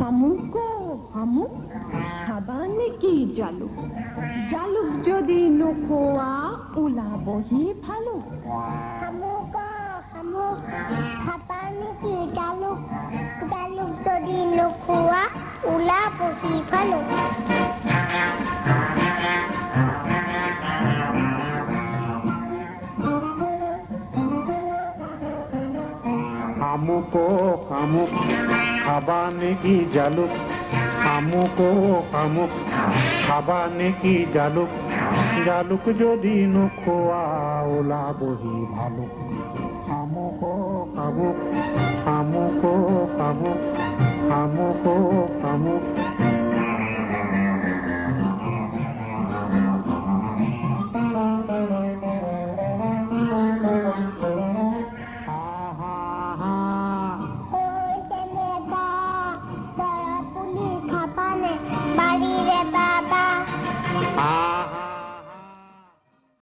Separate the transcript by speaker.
Speaker 1: শামুক শামুক খাবা নেকি জালুক জালুক যদি নোখোৱা ওলাবহি ভালুক
Speaker 2: শামুক শামুক খাবা নেকি জালুক জালুক যদি নোখোৱা ওলাবহি ভালুক
Speaker 3: শামুক শামুক খাবা নেকি জালুক শামুক শামুক খাবা নেকি জালুক জালুক যদি নোখোৱা ওলাবহি ভালুক শামুক শামুক শামুক শামুক শামুক শামুক